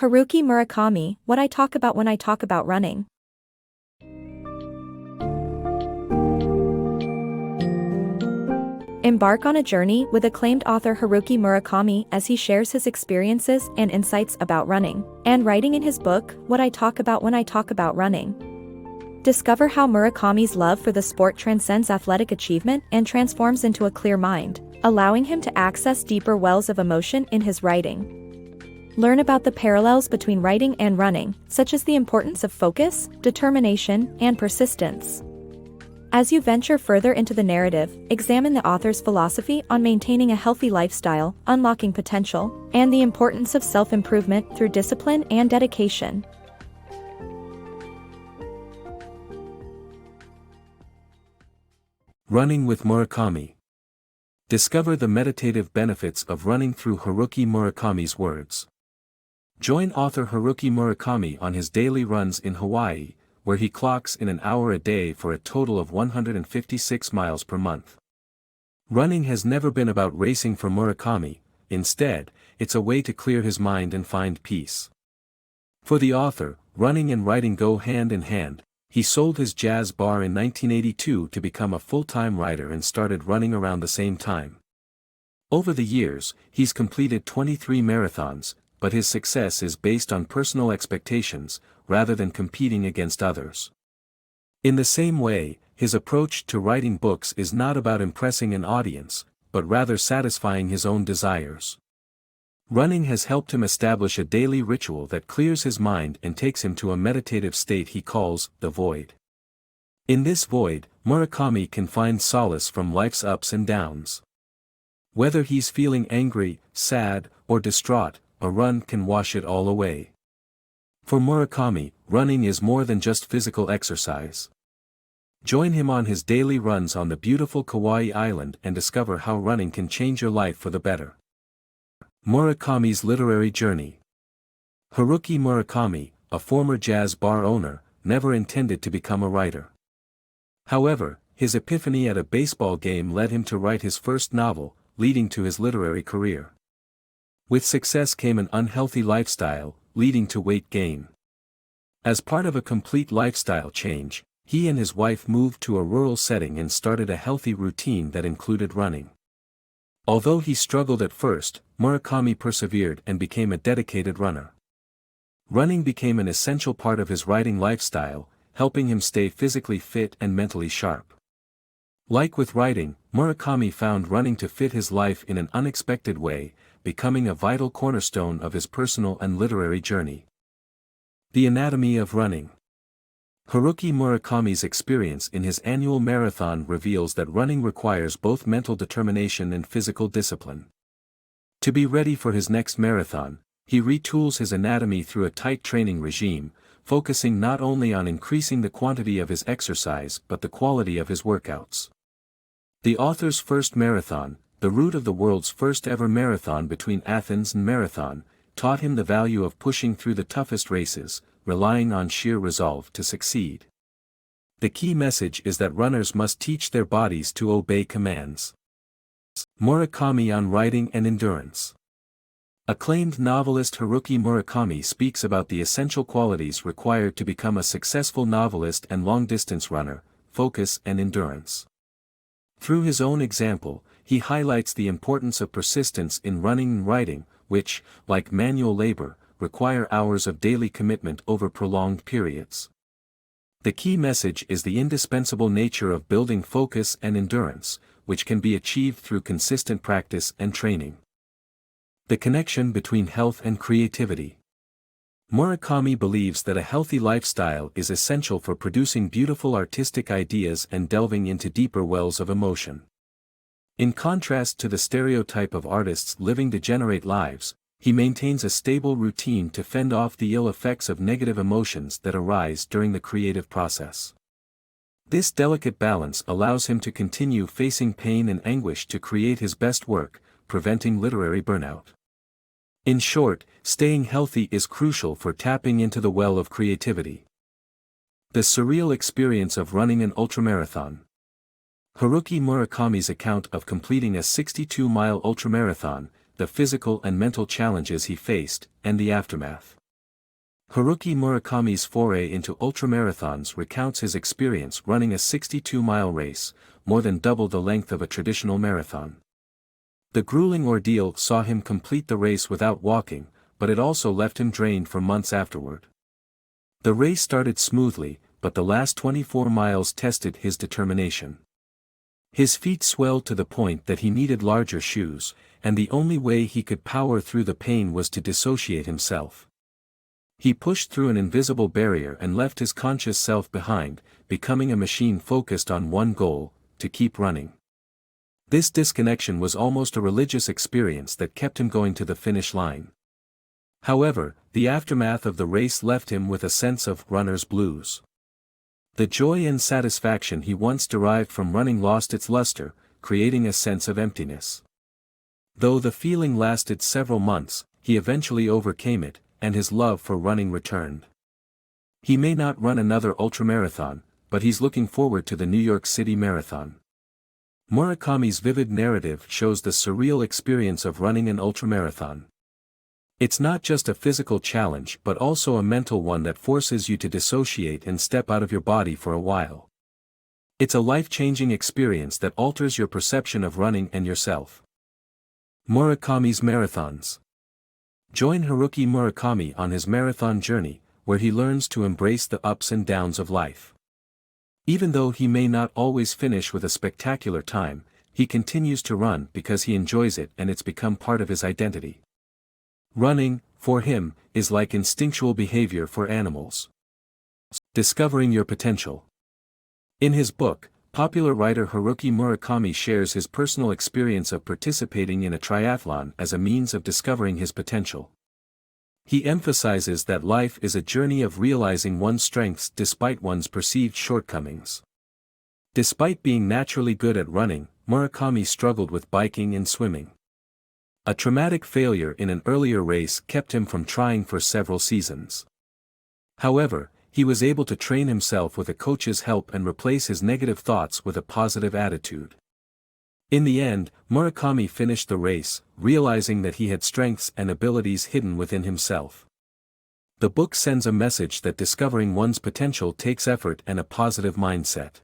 Haruki Murakami, What I Talk About When I Talk About Running. Embark on a journey with acclaimed author Haruki Murakami as he shares his experiences and insights about running and writing in his book, What I Talk About When I Talk About Running. Discover how Murakami's love for the sport transcends athletic achievement and transforms into a clear mind, allowing him to access deeper wells of emotion in his writing. Learn about the parallels between writing and running, such as the importance of focus, determination, and persistence. As you venture further into the narrative, examine the author's philosophy on maintaining a healthy lifestyle, unlocking potential, and the importance of self-improvement through discipline and dedication. Running with Murakami. Discover the meditative benefits of running through Haruki Murakami's words. Join author Haruki Murakami on his daily runs in Hawaii, where he clocks in an hour a day for a total of 156 miles per month. Running has never been about racing for Murakami, instead, it's a way to clear his mind and find peace. For the author, running and writing go hand in hand. He sold his jazz bar in 1982 to become a full-time writer and started running around the same time. Over the years, he's completed 23 marathons, but his success is based on personal expectations, rather than competing against others. In the same way, his approach to writing books is not about impressing an audience, but rather satisfying his own desires. Running has helped him establish a daily ritual that clears his mind and takes him to a meditative state he calls the void. In this void, Murakami can find solace from life's ups and downs. Whether he's feeling angry, sad, or distraught, a run can wash it all away. For Murakami, running is more than just physical exercise. Join him on his daily runs on the beautiful Kauai island and discover how running can change your life for the better. Murakami's literary journey. Haruki Murakami, a former jazz bar owner, never intended to become a writer. However, his epiphany at a baseball game led him to write his first novel, leading to his literary career. With success came an unhealthy lifestyle, leading to weight gain. As part of a complete lifestyle change, he and his wife moved to a rural setting and started a healthy routine that included running. Although he struggled at first, Murakami persevered and became a dedicated runner. Running became an essential part of his writing lifestyle, helping him stay physically fit and mentally sharp. Like with writing, Murakami found running to fit his life in an unexpected way, becoming a vital cornerstone of his personal and literary journey. The anatomy of running. Haruki Murakami's experience in his annual marathon reveals that running requires both mental determination and physical discipline. To be ready for his next marathon, he retools his anatomy through a tight training regime, focusing not only on increasing the quantity of his exercise but the quality of his workouts. The author's first marathon, the route of the world's first ever marathon between Athens and Marathon, taught him the value of pushing through the toughest races, relying on sheer resolve to succeed. The key message is that runners must teach their bodies to obey commands. Murakami on writing and endurance. Acclaimed novelist Haruki Murakami speaks about the essential qualities required to become a successful novelist and long-distance runner: focus and endurance. Through his own example, he highlights the importance of persistence in running and writing, which, like manual labor, require hours of daily commitment over prolonged periods. The key message is the indispensable nature of building focus and endurance, which can be achieved through consistent practice and training. The connection between health and creativity. Murakami believes that a healthy lifestyle is essential for producing beautiful artistic ideas and delving into deeper wells of emotion. In contrast to the stereotype of artists living to generate lives, he maintains a stable routine to fend off the ill effects of negative emotions that arise during the creative process. This delicate balance allows him to continue facing pain and anguish to create his best work, preventing literary burnout. In short, staying healthy is crucial for tapping into the well of creativity. The surreal experience of running an ultramarathon. Haruki Murakami's account of completing a 62-mile ultramarathon, the physical and mental challenges he faced, and the aftermath. Haruki Murakami's foray into ultramarathons recounts his experience running a 62-mile race, more than double the length of a traditional marathon. The grueling ordeal saw him complete the race without walking, but it also left him drained for months afterward. The race started smoothly, but the last 24 miles tested his determination. His feet swelled to the point that he needed larger shoes, and the only way he could power through the pain was to dissociate himself. He pushed through an invisible barrier and left his conscious self behind, becoming a machine focused on one goal: to keep running. This disconnection was almost a religious experience that kept him going to the finish line. However, the aftermath of the race left him with a sense of runner's blues. The joy and satisfaction he once derived from running lost its luster, creating a sense of emptiness. Though the feeling lasted several months, he eventually overcame it, and his love for running returned. He may not run another ultramarathon, but he's looking forward to the New York City Marathon. Murakami's vivid narrative shows the surreal experience of running an ultramarathon. It's not just a physical challenge but also a mental one that forces you to dissociate and step out of your body for a while. It's a life-changing experience that alters your perception of running and yourself. Murakami's marathons. Join Haruki Murakami on his marathon journey, where he learns to embrace the ups and downs of life. Even though he may not always finish with a spectacular time, he continues to run because he enjoys it and it's become part of his identity. Running, for him, is like instinctual behavior for animals. Discovering your potential. In his book, popular writer Haruki Murakami shares his personal experience of participating in a triathlon as a means of discovering his potential. He emphasizes that life is a journey of realizing one's strengths despite one's perceived shortcomings. Despite being naturally good at running, Murakami struggled with biking and swimming. A traumatic failure in an earlier race kept him from trying for several seasons. However, he was able to train himself with a coach's help and replace his negative thoughts with a positive attitude. In the end, Murakami finished the race, realizing that he had strengths and abilities hidden within himself. The book sends a message that discovering one's potential takes effort and a positive mindset.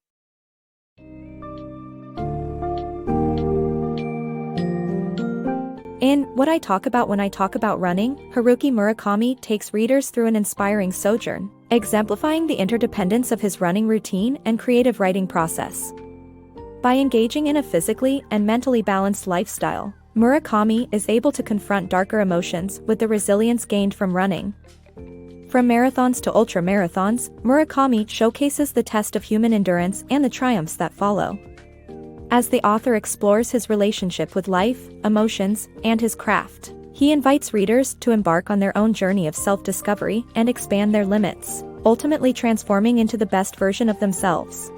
In What I Talk About When I Talk About Running, Haruki Murakami takes readers through an inspiring sojourn, exemplifying the interdependence of his running routine and creative writing process. By engaging in a physically and mentally balanced lifestyle, Murakami is able to confront darker emotions with the resilience gained from running. From marathons to ultramarathons, Murakami showcases the test of human endurance and the triumphs that follow. As the author explores his relationship with life, emotions, and his craft, he invites readers to embark on their own journey of self-discovery and expand their limits, ultimately transforming into the best version of themselves.